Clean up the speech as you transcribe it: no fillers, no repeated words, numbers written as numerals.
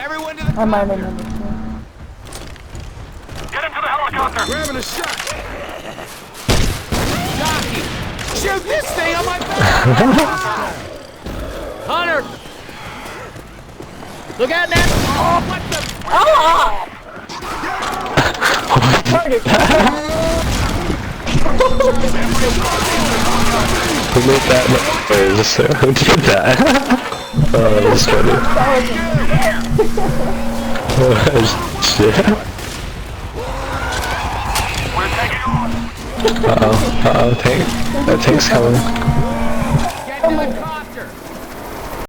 Everyone to the I might copter. remember too. Get him to the helicopter! We're having a shot. Jockey, shoot this thing on my back. Hunter, look out now. Oh, what the? Who made that noise? Who did that? Oh, that was funny. Oh, shit. We're taking off! Uh-oh, tank. That tank's coming.